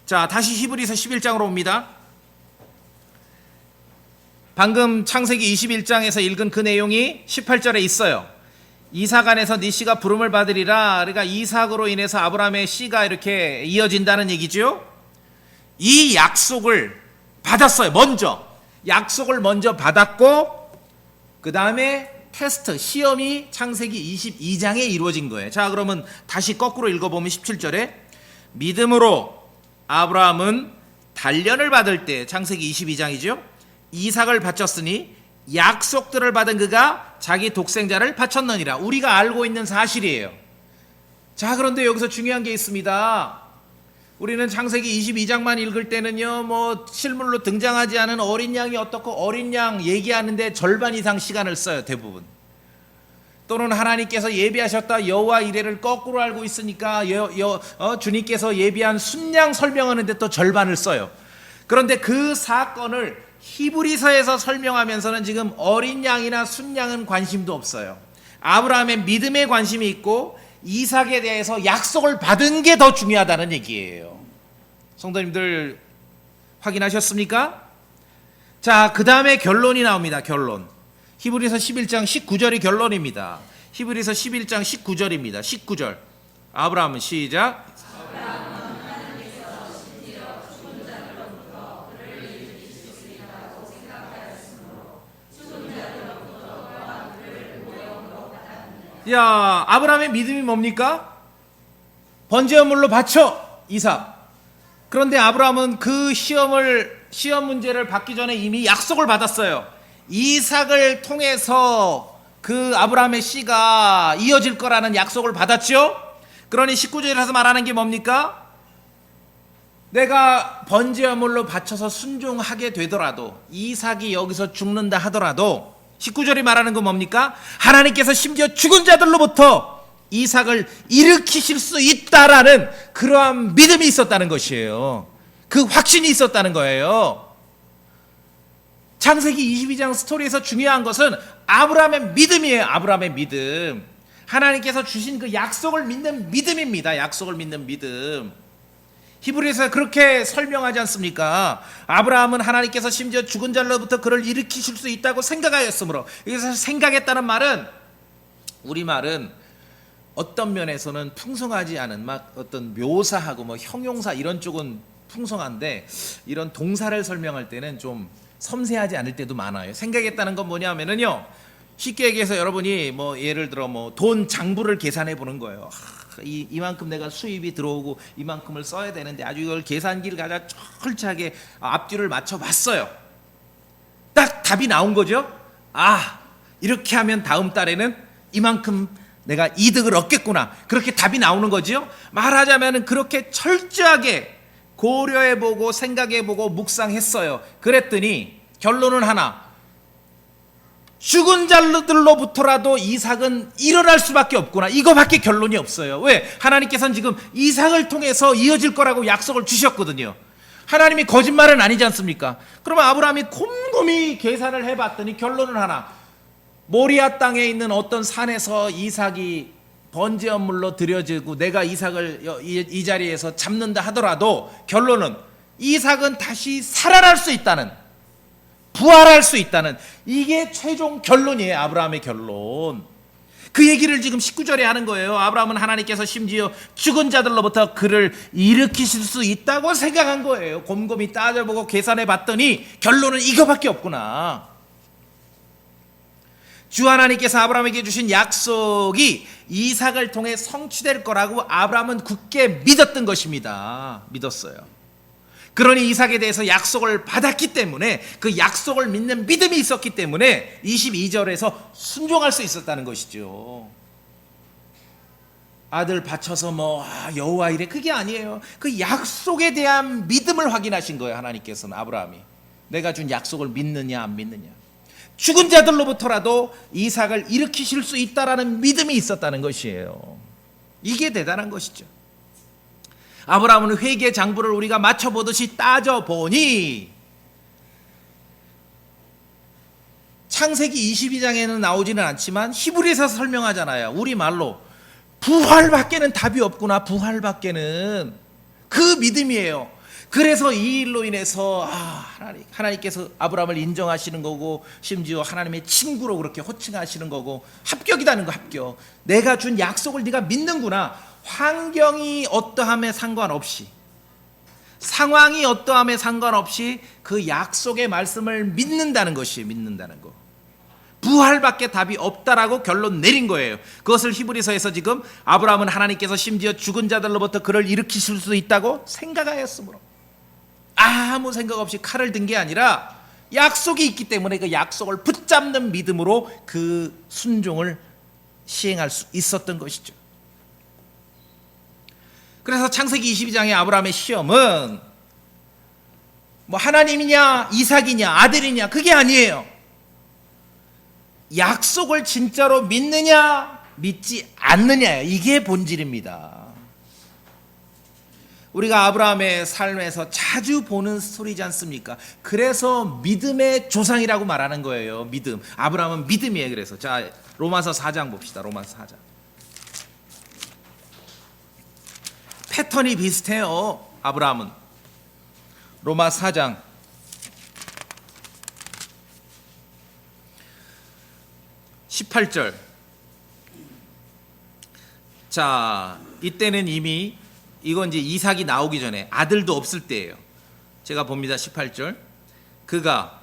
자, 다시 히브리서 11장으로 옵니다. 방금 창세기 21장에서 읽은 그 내용이 18절에 있어요. 이삭 안에서 네 씨가 부름을 받으리라. 그러니까 이삭으로 인해서 아브라함의 씨가 이렇게 이어진다는 얘기죠. 이 약속을 받았어요. 약속을 먼저 받았고 그 다음에 테스트, 시험이 창세기 22장에 이루어진 거예요. 자, 그러면 다시 거꾸로 읽어보면 17절에 믿음으로 아브라함은 단련을 받을 때, 창세기 22장이죠. 이삭을 바쳤으니 약속들을 받은 그가 자기 독생자를 바쳤느니라. 우리가 알고 있는 사실이에요. 자, 그런데 여기서 중요한 게 있습니다. 우리는 창세기 22장만 읽을 때는요, 실물로 등장하지 않은 어린 양이 어떻고 어린 양 얘기하는데 절반 이상 시간을 써요, 대부분. 또는 하나님께서 예비하셨다 여호와 이레를 거꾸로 알고 있으니까 주님께서 예비한 순양 설명하는데 또 절반을 써요. 그런데 그 사건을 히브리서에서 설명하면서는 지금 어린 양이나 순양은 관심도 없어요. 아브라함의 믿음에 관심이 있고 이삭에 대해서 약속을 받은 게 더 중요하다는 얘기예요. 성도님들 확인하셨습니까? 자, 그 다음에 결론이 나옵니다. 결론. 히브리서 11장 19절이 결론입니다. 히브리서 11장 19절입니다. 19절. 아브라함은 시작. 야, 아브라함의 믿음이 뭡니까? 번제물로 바쳐 이삭. 그런데 아브라함은 그 시험 문제를 받기 전에 이미 약속을 받았어요. 이삭을 통해서 그 아브라함의 씨가 이어질 거라는 약속을 받았죠. 그러니 19절에서 말하는 게 뭡니까? 내가 번제물로 바쳐서 순종하게 되더라도, 이삭이 여기서 죽는다 하더라도 19절이 말하는 건 뭡니까? 하나님께서 심지어 죽은 자들로부터 이삭을 일으키실 수 있다라는 그러한 믿음이 있었다는 것이에요. 그 확신이 있었다는 거예요. 창세기 22장 스토리에서 중요한 것은 아브라함의 믿음이에요. 아브라함의 믿음. 하나님께서 주신 그 약속을 믿는 믿음입니다. 약속을 믿는 믿음. 히브리서에 그렇게 설명하지 않습니까? 아브라함은 하나님께서 심지어 죽은 자로부터 그를 일으키실 수 있다고 생각하였으므로. 여기서 생각했다는 말은, 우리말은 어떤 면에서는 풍성하지 않은 어떤 묘사하고 형용사 이런 쪽은 풍성한데, 이런 동사를 설명할 때는 좀 섬세하지 않을 때도 많아요. 생각했다는 건 뭐냐면요, 쉽게 얘기해서 여러분이 예를 들어 돈 장부를 계산해 보는 거예요. 이만큼 내가 수입이 들어오고 이만큼을 써야 되는데 아주 이걸 계산기를 가져 철저하게 앞뒤를 맞춰 봤어요. 딱 답이 나온 거죠. 이렇게 하면 다음 달에는 이만큼 내가 이득을 얻겠구나. 그렇게 답이 나오는 거죠. 말하자면 그렇게 철저하게 고려해보고 생각해보고 묵상했어요. 그랬더니 결론은 하나, 죽은 자들로부터라도 이삭은 일어날 수밖에 없구나. 이거밖에 결론이 없어요. 왜? 하나님께서는 지금 이삭을 통해서 이어질 거라고 약속을 주셨거든요. 하나님이 거짓말은 아니지 않습니까? 그러면 아브라함이 곰곰이 계산을 해봤더니 결론은 하나, 모리아 땅에 있는 어떤 산에서 이삭이 번제물로 드려지고 내가 이삭을 이 자리에서 잡는다 하더라도 결론은 이삭은 다시 살아날 수 있다는, 부활할 수 있다는, 이게 최종 결론이에요. 아브라함의 결론. 그 얘기를 지금 19절에 하는 거예요. 아브라함은 하나님께서 심지어 죽은 자들로부터 그를 일으키실 수 있다고 생각한 거예요. 곰곰이 따져보고 계산해 봤더니 결론은 이거밖에 없구나. 주 하나님께서 아브라함에게 주신 약속이 이삭을 통해 성취될 거라고 아브라함은 굳게 믿었던 것입니다. 믿었어요. 그러니 이삭에 대해서 약속을 받았기 때문에, 그 약속을 믿는 믿음이 있었기 때문에 22절에서 순종할 수 있었다는 것이죠. 아들 바쳐서 여호와 이래, 그게 아니에요. 그 약속에 대한 믿음을 확인하신 거예요. 하나님께서는 아브라함이 내가 준 약속을 믿느냐 안 믿느냐. 죽은 자들로부터라도 이삭을 일으키실 수 있다라는 믿음이 있었다는 것이에요. 이게 대단한 것이죠. 아브라함은 회개 장부를 우리가 맞춰보듯이 따져보니 창세기 22장에는 나오지는 않지만 히브리서 설명하잖아요. 우리말로 부활밖에는 답이 없구나. 부활밖에는. 그 믿음이에요. 그래서 이 일로 인해서 하나님께서 아브라함을 인정하시는 거고, 심지어 하나님의 친구로 그렇게 호칭하시는 거고, 합격이라는 거. 합격. 내가 준 약속을 네가 믿는구나. 환경이 어떠함에 상관없이, 상황이 어떠함에 상관없이 그 약속의 말씀을 믿는다는 것이에요. 믿는다는 거. 부활밖에 답이 없다라고 결론 내린 거예요. 그것을 히브리서에서 지금 아브라함은 하나님께서 심지어 죽은 자들로부터 그를 일으키실 수 있다고 생각하였으므로, 아무 생각 없이 칼을 든 게 아니라 약속이 있기 때문에 그 약속을 붙잡는 믿음으로 그 순종을 시행할 수 있었던 것이죠. 그래서 창세기 22장의 아브라함의 시험은 하나님이냐 이삭이냐 아들이냐 그게 아니에요. 약속을 진짜로 믿느냐 믿지 않느냐예요. 이게 본질입니다. 우리가 아브라함의 삶에서 자주 보는 스토리지 않습니까? 그래서 믿음의 조상이라고 말하는 거예요. 믿음. 아브라함은 믿음이에요. 그래서 자, 로마서 4장 봅시다. 로마서 4장. 패턴이 비슷해요. 아브라함은. 로마 4장 18절. 자, 이때는 이미 이건 이제 이삭이 나오기 전에 아들도 없을 때예요. 제가 봅니다. 18절. 그가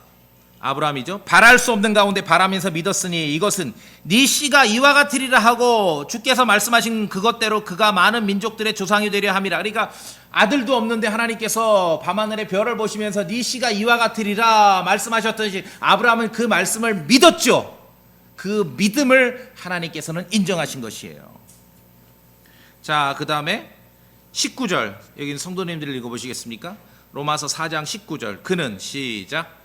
아브라함이죠. 바랄 수 없는 가운데 바라면서 믿었으니 이것은 네 씨가 이와 같으리라 하고 주께서 말씀하신 그것대로 그가 많은 민족들의 조상이 되려 함이라. 그러니까 아들도 없는데 하나님께서 밤하늘의 별을 보시면서 네 씨가 이와 같으리라 말씀하셨듯이 아브라함은 그 말씀을 믿었죠. 그 믿음을 하나님께서는 인정하신 것이에요. 자, 그 다음에 19절. 여기는 성도님들 읽어보시겠습니까? 로마서 4장 19절. 그는 시작.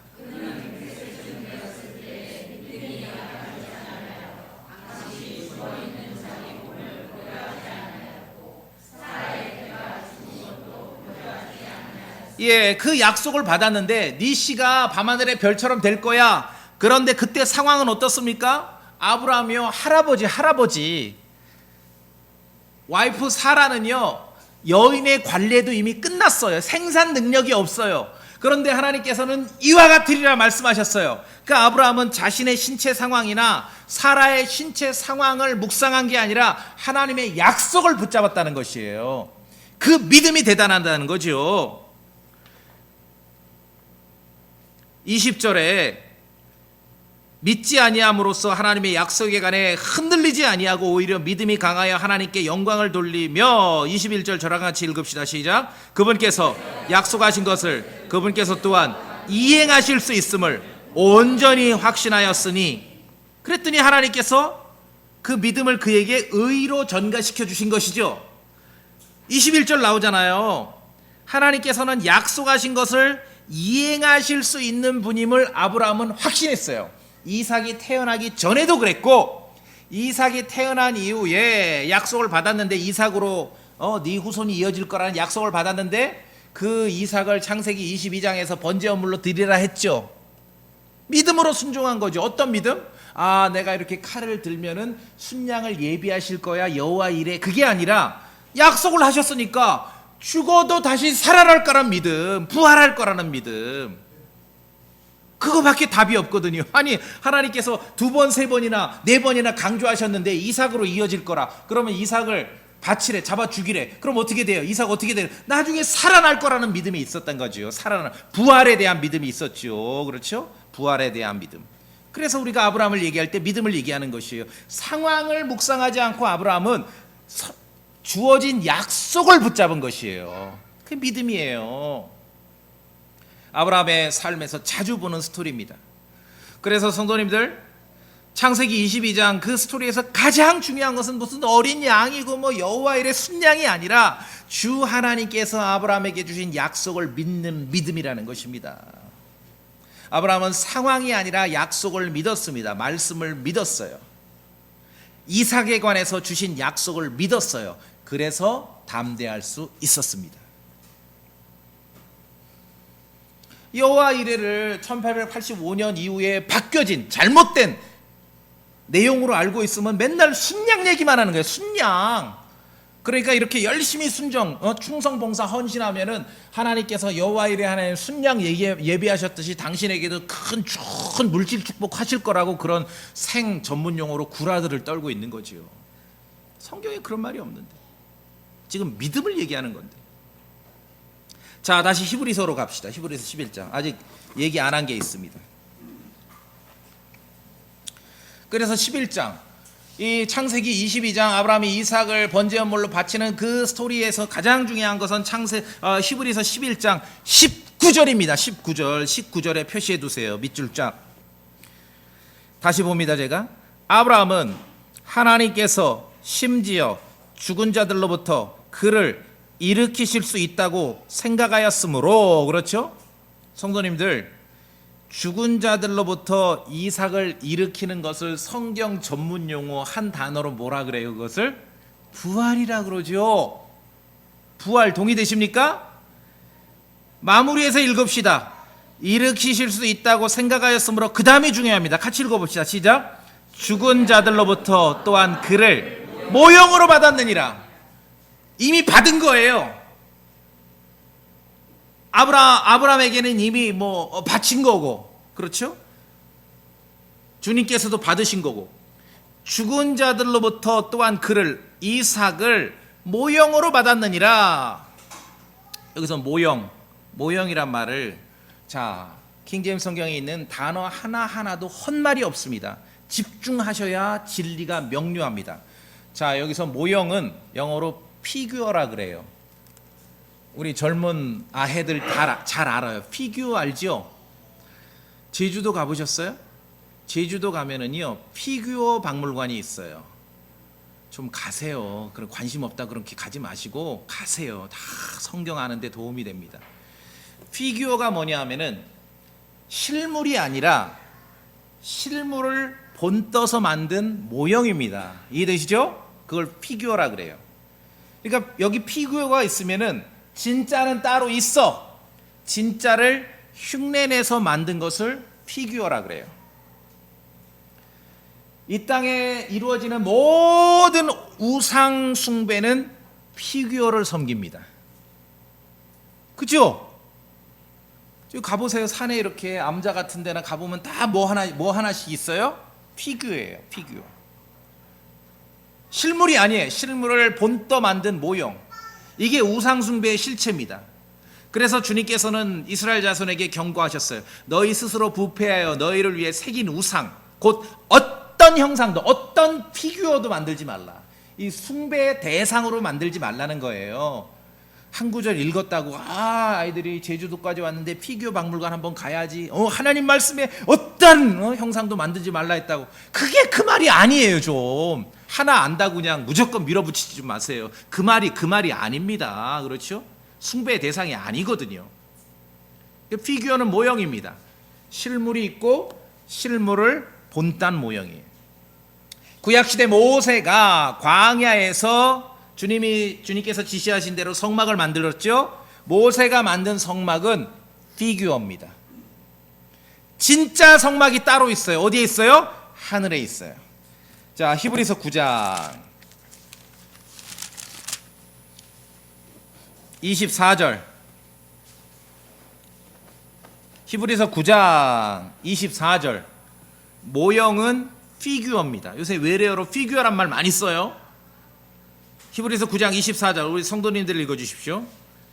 예, 그 약속을 받았는데 네 씨가 밤하늘의 별처럼 될 거야. 그런데 그때 상황은 어떻습니까? 아브라함이요, 할아버지 와이프 사라는요 여인의 관례도 이미 끝났어요. 생산 능력이 없어요. 그런데 하나님께서는 이와 같으리라 말씀하셨어요. 그러니까 아브라함은 자신의 신체 상황이나 사라의 신체 상황을 묵상한 게 아니라 하나님의 약속을 붙잡았다는 것이에요. 그 믿음이 대단하다는 거죠. 20절에 믿지 아니함으로써 하나님의 약속에 관해 흔들리지 아니하고 오히려 믿음이 강하여 하나님께 영광을 돌리며 21절 저랑 같이 읽읍시다. 시작. 그분께서 약속하신 것을 그분께서 또한 이행하실 수 있음을 온전히 확신하였으니, 그랬더니 하나님께서 그 믿음을 그에게 의로 전가시켜 주신 것이죠. 21절 나오잖아요. 하나님께서는 약속하신 것을 이행하실 수 있는 분임을 아브라함은 확신했어요. 이삭이 태어나기 전에도 그랬고, 이삭이 태어난 이후에 약속을 받았는데, 이삭으로 네 후손이 이어질 거라는 약속을 받았는데 그 이삭을 창세기 22장에서 번제물로 드리라 했죠. 믿음으로 순종한 거죠. 어떤 믿음? 아, 내가 이렇게 칼을 들면은 순양을 예비하실 거야 여호와 이래. 그게 아니라 약속을 하셨으니까 죽어도 다시 살아날 거라는 믿음, 부활할 거라는 믿음. 그거밖에 답이 없거든요. 아니 하나님께서 두 번, 세 번이나 네 번이나 강조하셨는데 이삭으로 이어질 거라. 그러면 이삭을 바치래, 잡아 죽이래. 그럼 어떻게 돼요? 이삭 어떻게 돼요? 나중에 살아날 거라는 믿음이 있었던 거죠. 살아날 부활에 대한 믿음이 있었죠. 그렇죠? 부활에 대한 믿음. 그래서 우리가 아브라함을 얘기할 때 믿음을 얘기하는 것이에요. 상황을 묵상하지 않고 아브라함은 주어진 약속을 붙잡은 것이에요. 그게 믿음이에요. 아브라함의 삶에서 자주 보는 스토리입니다. 그래서 성도님들, 창세기 22장 그 스토리에서 가장 중요한 것은 무슨 어린 양이고 뭐 여호와 일의 순양이 아니라 주 하나님께서 아브라함에게 주신 약속을 믿는 믿음이라는 것입니다. 아브라함은 상황이 아니라 약속을 믿었습니다. 말씀을 믿었어요. 이삭에 관해서 주신 약속을 믿었어요. 그래서 담대할 수 있었습니다. 여호와 이레를 1885년 이후에 바뀌어진 잘못된 내용으로 알고 있으면 맨날 순양 얘기만 하는 거예요. 순양. 그러니까 이렇게 열심히 순종, 충성, 봉사, 헌신하면은 하나님께서 여호와 이레 하나님 순양 예비하셨듯이 당신에게도 큰 물질 축복하실 거라고 그런 생 전문 용어로 구라들을 떨고 있는 거지요. 성경에 그런 말이 없는데 지금 믿음을 얘기하는 건데. 자, 다시 히브리서로 갑시다. 히브리서 11장. 아직 얘기 안 한 게 있습니다. 그래서 11장, 이 창세기 22장 아브라함이 이삭을 번제연물로 바치는 그 스토리에서 가장 중요한 것은 히브리서 11장 19절입니다. 19절에 표시해 두세요. 밑줄 쫙. 다시 봅니다. 제가 아브라함은 하나님께서 심지어 죽은 자들로부터 그를 일으키실 수 있다고 생각하였으므로, 그렇죠? 성도님들, 죽은 자들로부터 이삭을 일으키는 것을 성경 전문 용어 한 단어로 뭐라 그래요? 그것을 부활이라 그러죠. 부활 동의되십니까? 마무리해서 읽읍시다. 일으키실 수 있다고 생각하였으므로, 그 다음이 중요합니다. 같이 읽어봅시다. 시작. 죽은 자들로부터 또한 그를 모형으로 받았느니라. 이미 받은 거예요. 아브라함에게는 이미 바친 거고, 그렇죠? 주님께서도 받으신 거고, 죽은 자들로부터 또한 그를, 이삭을 모형으로 받았느니라. 여기서 모형이란 말을, 자, 킹제임스 성경에 있는 단어 하나하나도 헛말이 없습니다. 집중하셔야 진리가 명료합니다. 자, 여기서 모형은 영어로 피규어라 그래요. 우리 젊은 아해들 잘 알아요. 피규어 알죠? 제주도 가보셨어요? 제주도 가면은요 피규어 박물관이 있어요. 좀 가세요. 그럼 관심 없다 그렇게 가지 마시고 가세요. 다 성경 아는데 도움이 됩니다. 피규어가 뭐냐 하면은 실물이 아니라 실물을 본떠서 만든 모형입니다. 이해되시죠? 그걸 피규어라 그래요. 그러니까 여기 피규어가 있으면은 진짜는 따로 있어. 진짜를 흉내내서 만든 것을 피규어라 그래요. 이 땅에 이루어지는 모든 우상 숭배는 피규어를 섬깁니다. 그죠? 가보세요. 산에 이렇게 암자 같은 데나 가보면 다 뭐 하나씩 있어요? 피규어예요. 피규어. 실물이 아니에요. 실물을 본떠 만든 모형. 이게 우상 숭배의 실체입니다. 그래서 주님께서는 이스라엘 자손에게 경고하셨어요. 너희 스스로 부패하여 너희를 위해 새긴 우상, 곧 어떤 형상도 어떤 피규어도 만들지 말라. 이 숭배의 대상으로 만들지 말라는 거예요. 한 구절 읽었다고 아이들이 제주도까지 왔는데 피규어 박물관 한번 가야지. 하나님 말씀에 어떤 형상도 만들지 말라 했다고. 그게 그 말이 아니에요. 좀 하나 안다고 그냥 무조건 밀어붙이지 좀 마세요. 그 말이 아닙니다. 그렇죠? 숭배의 대상이 아니거든요. 피규어는 모형입니다. 실물이 있고 실물을 본딴 모형이에요. 구약시대 모세가 광야에서 주님께서 지시하신 대로 성막을 만들었죠. 모세가 만든 성막은 피규어입니다. 진짜 성막이 따로 있어요. 어디에 있어요? 하늘에 있어요. 자, 히브리서 9장 24절. 히브리서 9장 24절. 모형은 피규어입니다. 요새 외래어로 피규어란 말 많이 써요. 히브리서 9장 24절 우리 성도님들 읽어주십시오.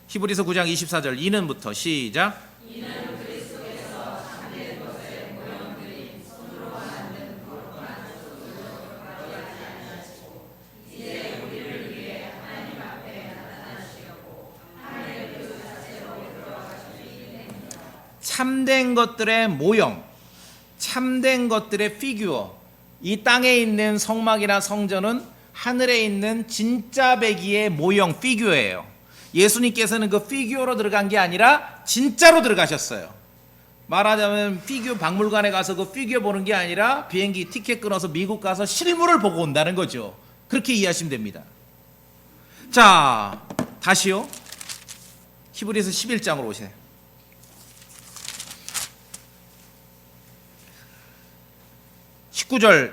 히브리서 9장 24절 이는부터 시작.
이는 그리스도께서 참된 것을 모형들인 손으로 만든 거룩한 조소로 가져가지 아니하시고 이제 우리를 위해 하나님 앞에 나타나시려고 하늘의 그 자체로 들어가시기 때문이다.
참된 것들의 모형, 참된 것들의 피규어. 이 땅에 있는 성막이나 성전은 하늘에 있는 진짜 배기의 모형 피규어예요. 예수님께서는 그 피규어로 들어간 게 아니라 진짜로 들어가셨어요. 말하자면 피규어 박물관에 가서 그 피규어 보는 게 아니라 비행기 티켓 끊어서 미국 가서 실물을 보고 온다는 거죠. 그렇게 이해하시면 됩니다. 자, 다시요. 히브리서 11장으로 오세요. 19절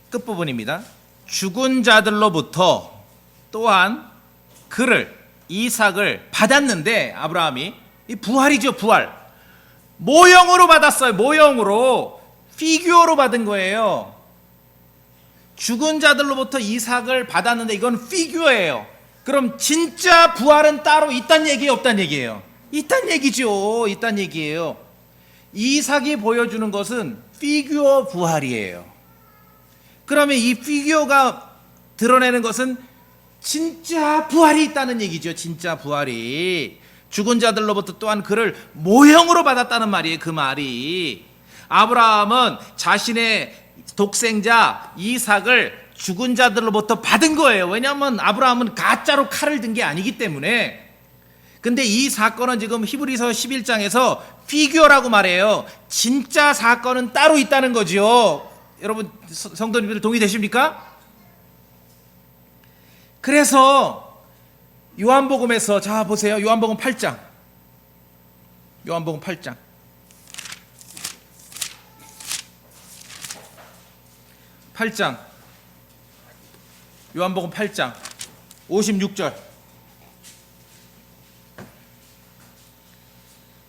끝부분입니다. 죽은 자들로부터 또한 그를 이삭을 받았는데 아브라함이 이 부활이죠. 부활. 모형으로 받았어요. 모형으로 피규어로 받은 거예요. 죽은 자들로부터 이삭을 받았는데 이건 피규어예요. 그럼 진짜 부활은 따로 있단 얘기예요, 없단 얘기예요? 있단 얘기죠. 있단 얘기예요. 이삭이 보여주는 것은 피규어 부활이에요. 그러면 이 피규어가 드러내는 것은 진짜 부활이 있다는 얘기죠. 진짜 부활이. 죽은 자들로부터 또한 그를 모형으로 받았다는 말이에요. 그 말이. 아브라함은 자신의 독생자 이삭을 죽은 자들로부터 받은 거예요. 왜냐하면 아브라함은 가짜로 칼을 든 게 아니기 때문에. 근데 이 사건은 지금 히브리서 11장에서 피규어라고 말해요. 진짜 사건은 따로 있다는 거죠. 여러분 성도님들 동의되십니까? 그래서 요한복음에서 자 보세요. 요한복음 8장. 요한복음 8장. 요한복음 8장 56절.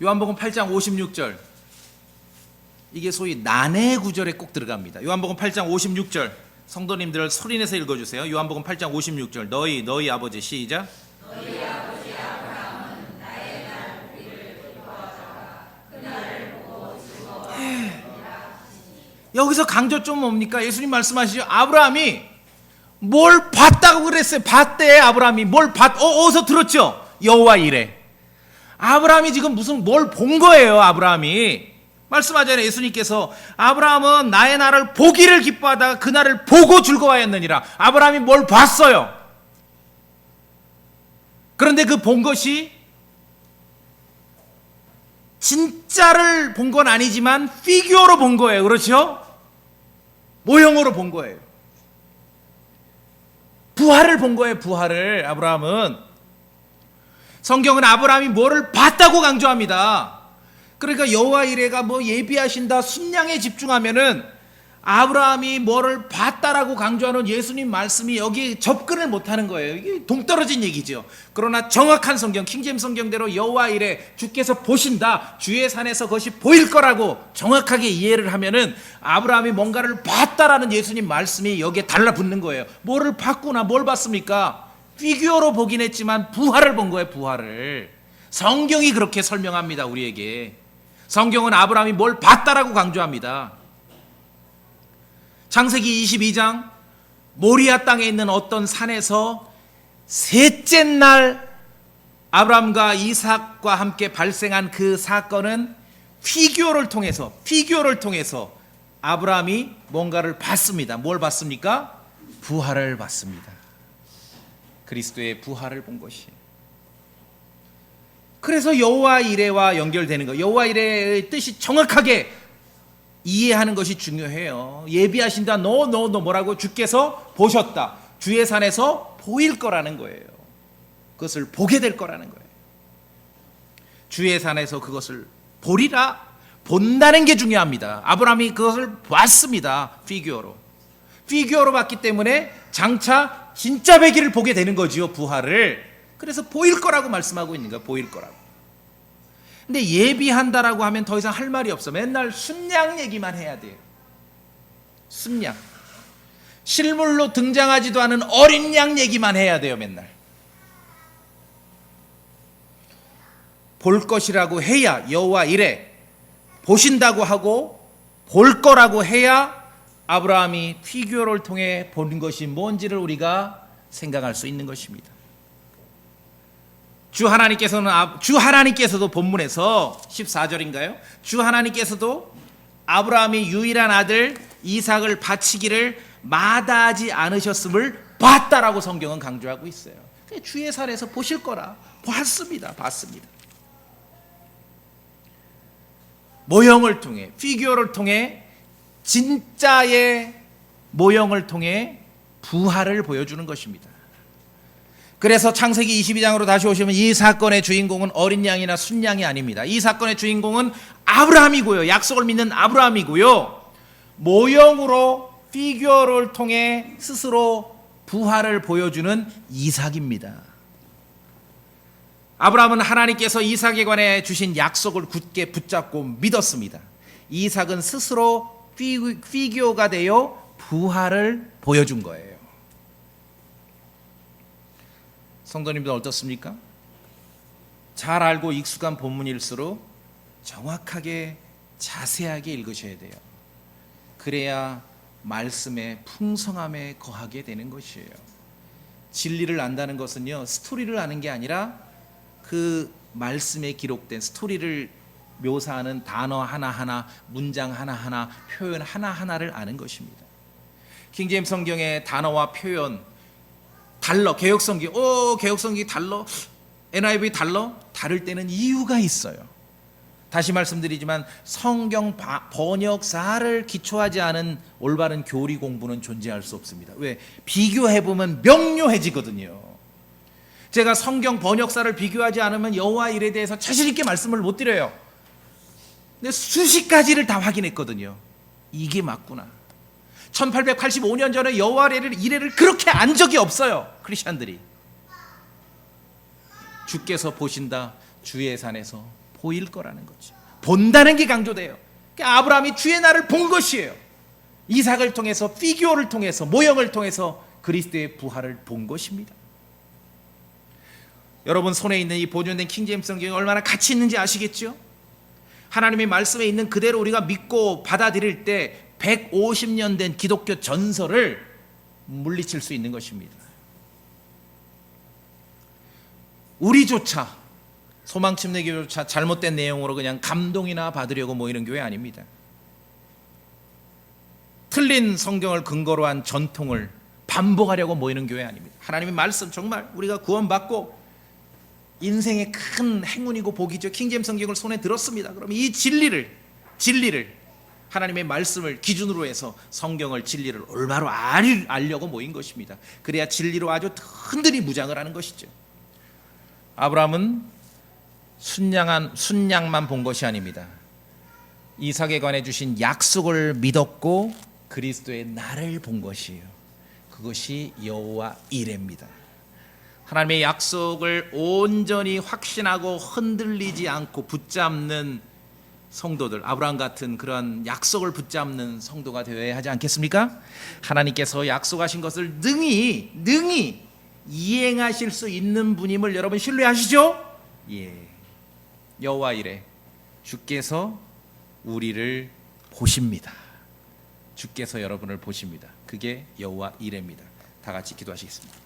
요한복음 8장 56절. 이게 소위 난해 구절에 꼭 들어갑니다. 요한복음 8장 56절. 성도님들 소리내서 읽어주세요. 요한복음 8장 56절. 너희 아버지 시작.
너희 아버지 아브라함은 나의 날 우리를 기뻐하다가 그날을 보고 즐거워하니라.
여기서 강조점 뭡니까? 예수님 말씀하시죠. 아브라함이 뭘 봤다고 그랬어요. 봤대. 아브라함이 뭘 어디서 들었죠? 여호와 이레. 아브라함이 지금 무슨 뭘 본 거예요. 아브라함이 말씀하잖아요. 예수님께서 아브라함은 나의 날을 보기를 기뻐하다가 그 날을 보고 즐거워하였느니라. 아브라함이 뭘 봤어요. 그런데 그 본 것이 진짜를 본 건 아니지만 피규어로 본 거예요. 그렇죠? 모형으로 본 거예요. 부활을 본 거예요. 부활을. 아브라함은. 성경은 아브라함이 뭐를 봤다고 강조합니다. 그러니까 여호와 이레가 뭐 예비하신다 순양에 집중하면은 아브라함이 뭐를 봤다라고 강조하는 예수님 말씀이 여기 접근을 못하는 거예요. 이게 동떨어진 얘기죠. 그러나 정확한 성경 킹제임 성경대로 여호와 이레 주께서 보신다. 주의 산에서 그것이 보일 거라고 정확하게 이해를 하면은 아브라함이 뭔가를 봤다라는 예수님 말씀이 여기에 달라붙는 거예요. 뭐를 봤구나. 뭘 봤습니까? 피규어로 보긴 했지만 부활을 본 거예요. 부활을. 성경이 그렇게 설명합니다. 우리에게. 성경은 아브라함이 뭘 봤다라고 강조합니다. 창세기 22장 모리아 땅에 있는 어떤 산에서 셋째 날 아브라함과 이삭과 함께 발생한 그 사건은 피규어를 통해서 아브라함이 뭔가를 봤습니다. 뭘 봤습니까? 부활을 봤습니다. 그리스도의 부활을 본 것이. 그래서 여호와 이레와 연결되는 거. 여호와 이레의 뜻이 정확하게 이해하는 것이 중요해요. 예비하신다. 너 뭐라고? 주께서 보셨다. 주의 산에서 보일 거라는 거예요. 그것을 보게 될 거라는 거예요. 주의 산에서 그것을 보리라. 본다는 게 중요합니다. 아브라함이 그것을 봤습니다. 피규어로 봤기 때문에 장차 진짜 배기를 보게 되는 거지요. 부활을. 그래서 보일 거라고 말씀하고 있는 거예요. 보일 거라고. 근데 예비한다라고 하면 더 이상 할 말이 없어. 맨날 순양 얘기만 해야 돼요. 순양. 실물로 등장하지도 않은 어린 양 얘기만 해야 돼요. 맨날. 볼 것이라고 해야 여호와 이래. 보신다고 하고 볼 거라고 해야 아브라함이 피규어를 통해 보는 것이 뭔지를 우리가 생각할 수 있는 것입니다. 주 하나님께서도 본문에서 14절인가요? 주 하나님께서도 아브라함이 유일한 아들 이삭을 바치기를 마다하지 않으셨음을 봤다라고 성경은 강조하고 있어요. 주의 살에서 보실 거라 봤습니다. 모형을 통해, 피규어를 통해, 진짜의 모형을 통해 부활을 보여주는 것입니다. 그래서 창세기 22장으로 다시 오시면 이 사건의 주인공은 어린 양이나 순양이 아닙니다. 이 사건의 주인공은 아브라함이고요. 약속을 믿는 아브라함이고요. 모형으로, 피규어를 통해 스스로 부활을 보여주는 이삭입니다. 아브라함은 하나님께서 이삭에 관해 주신 약속을 굳게 붙잡고 믿었습니다. 이삭은 스스로 피규어가 되어 부활을 보여준 거예요. 성도님들 어떻습니까? 잘 알고 익숙한 본문일수록 정확하게 자세하게 읽으셔야 돼요. 그래야 말씀의 풍성함에 거하게 되는 것이에요. 진리를 안다는 것은요, 스토리를 아는 게 아니라 그 말씀에 기록된 스토리를 묘사하는 단어 하나하나, 문장 하나하나, 표현 하나하나를 아는 것입니다. 킹제임스 성경의 단어와 표현 달러, 개혁성경이 달러, NIV 달러, 다를 때는 이유가 있어요. 다시 말씀드리지만 성경 번역사를 기초하지 않은 올바른 교리 공부는 존재할 수 없습니다. 왜? 비교해보면 명료해지거든요. 제가 성경 번역사를 비교하지 않으면 여호와 일에 대해서 자신 있게 말씀을 못 드려요. 근데 수십 가지를 다 확인했거든요. 이게 맞구나. 1885년 전에 여호와 이래를 그렇게 안 적이 없어요. 크리스천들이. 주께서 보신다. 주의 산에서 보일 거라는 거죠. 본다는 게 강조돼요. 그러니까 아브라함이 주의 날을 본 것이에요. 이삭을 통해서, 피규어를 통해서, 모형을 통해서 그리스도의 부활을 본 것입니다. 여러분 손에 있는 이 보존된 킹제임스 성경이 얼마나 가치 있는지 아시겠죠? 하나님의 말씀에 있는 그대로 우리가 믿고 받아들일 때 150년 된 기독교 전설을 물리칠 수 있는 것입니다. 우리조차, 소망침례교조차 잘못된 내용으로 그냥 감동이나 받으려고 모이는 교회 아닙니다. 틀린 성경을 근거로 한 전통을 반복하려고 모이는 교회 아닙니다. 하나님의 말씀, 정말 우리가 구원받고 인생의 큰 행운이고 복이죠. 킹제임스 성경을 손에 들었습니다. 그럼 이 진리를 하나님의 말씀을 기준으로 해서 성경을, 진리를 올바로 알려고 모인 것입니다. 그래야 진리로 아주 든든히 무장을 하는 것이죠. 아브라함은 순양만 본 것이 아닙니다. 이삭에 관해 주신 약속을 믿었고 그리스도의 날을 본 것이에요. 그것이 여호와 이레입니다. 하나님의 약속을 온전히 확신하고 흔들리지 않고 붙잡는 성도들, 아브라함 같은 그런 약속을 붙잡는 성도가 되어야 하지 않겠습니까? 하나님께서 약속하신 것을 능히 이행하실 수 있는 분임을 여러분 신뢰하시죠? 예. 여호와 이레, 주께서 우리를 보십니다. 주께서 여러분을 보십니다. 그게 여호와 이레입니다. 다 같이 기도하시겠습니다.